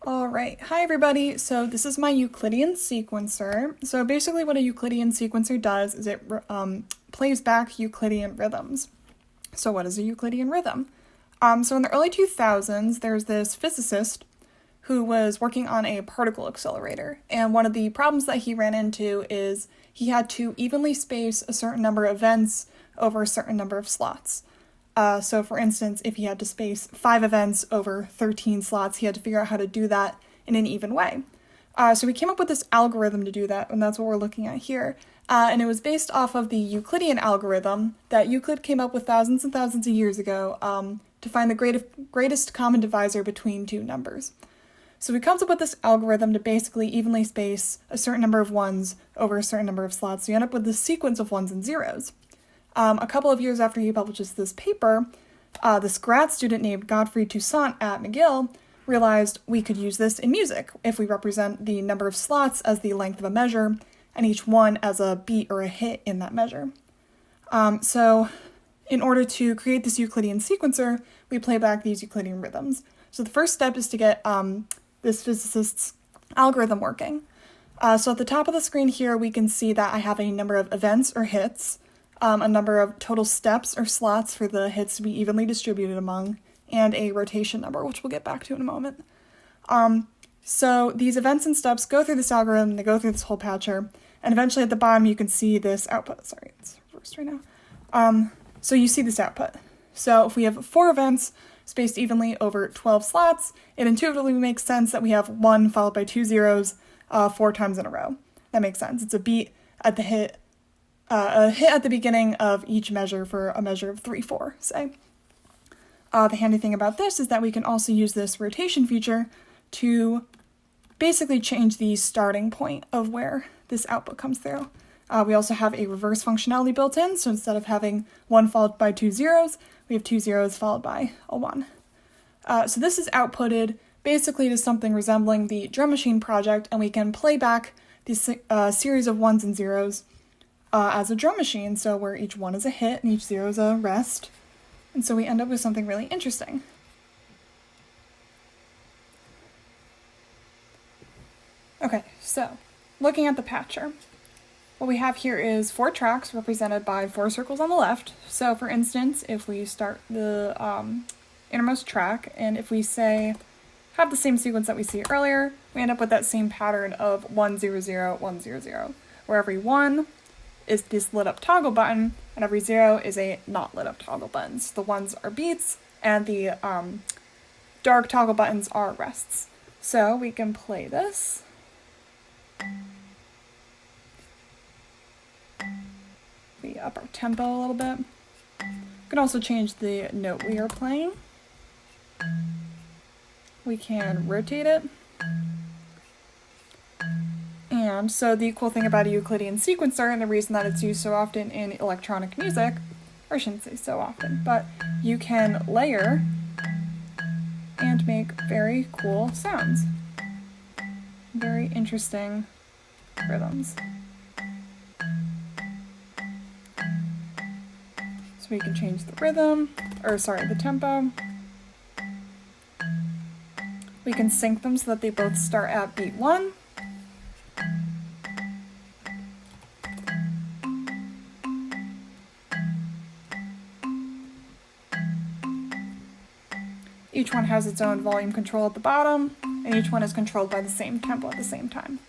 All right, hi everybody. So this is my Euclidean sequencer. So basically what a Euclidean sequencer does is it plays back Euclidean rhythms. So what is a Euclidean rhythm? So in the early 2000s, there's this physicist who was working on a particle accelerator. And one of the problems that he ran into is he had to evenly space a certain number of events over a certain number of slots. So for instance, if he had to space 5 events over 13 slots, he had to figure out how to do that in an even way. So we came up with this algorithm to do that, and that's what we're looking at here. And it was based off of the Euclidean algorithm that Euclid came up with thousands and thousands of years ago to find the greatest common divisor between two numbers. So he comes up with this algorithm to basically evenly space a certain number of ones over a certain number of slots. So you end up with this sequence of ones and zeros. A couple of years after he publishes this paper, this grad student named Godfrey Toussaint at McGill realized we could use this in music if we represent the number of slots as the length of a measure and each one as a beat or a hit in that measure. So in order to create this Euclidean sequencer, we play back these Euclidean rhythms. So the first step is to get this physicist's algorithm working. So at the top of the screen here, we can see that I have a number of events or hits, a number of total steps or slots for the hits to be evenly distributed among, and a rotation number, which we'll get back to in a moment. So these events and steps go through this algorithm, they go through this whole patcher, and eventually at the bottom you can see this output. Sorry, it's reversed right now. So you see this output. So if we have 4 events spaced evenly over 12 slots, it intuitively makes sense that we have 1 followed by 2 zeros 4 times in a row. That makes sense. It's a beat at the hit. A hit at the beginning of each measure for a measure of 3/4, say. The handy thing about this is that we can also use this rotation feature to basically change the starting point of where this output comes through. We also have a reverse functionality built in, so instead of having 1 followed by 2 zeros, we have 2 zeros followed by a 1. So this is outputted basically to something resembling the drum machine project, and we can play back this series of ones and zeros as a drum machine, so where each one is a hit and each zero is a rest. And so we end up with something really interesting. Okay, so looking at the patcher, what we have here is 4 tracks represented by 4 circles on the left. So for instance, if we start the innermost track, and if we say, have the same sequence that we see earlier, we end up with that same pattern of 1 0 0 1 0 0, where every 1 is this lit up toggle button, and every 0 is a not lit up toggle button. So the 1s are beats, and the dark toggle buttons are rests. So we can play this. We up our tempo a little bit. We can also change the note we are playing. We can rotate it. And so the cool thing about a Euclidean sequencer, and the reason that it's used so often in electronic music, or I shouldn't say so often, but you can layer and make very cool sounds. Very interesting rhythms. So we can change the the tempo. We can sync them so that they both start at beat 1. Each one has its own volume control at the bottom, and each one is controlled by the same tempo at the same time.